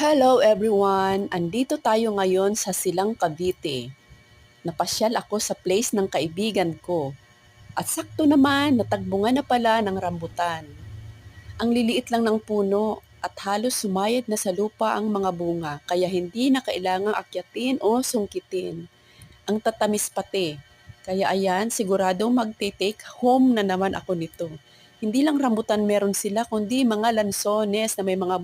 Hello everyone! Andito tayo ngayon sa Silang Cavite. Napasyal ako sa place ng kaibigan ko. At sakto naman, natagbungan na pala ng rambutan. Ang liliit lang ng puno at halos sumayad na sa lupa ang mga bunga kaya hindi na kailangang akyatin o sungkitin. Ang tatamis pati. Kaya ayan, siguradong magte-take home na naman ako nito. Hindi lang rambutan meron sila kundi mga lansones na may mga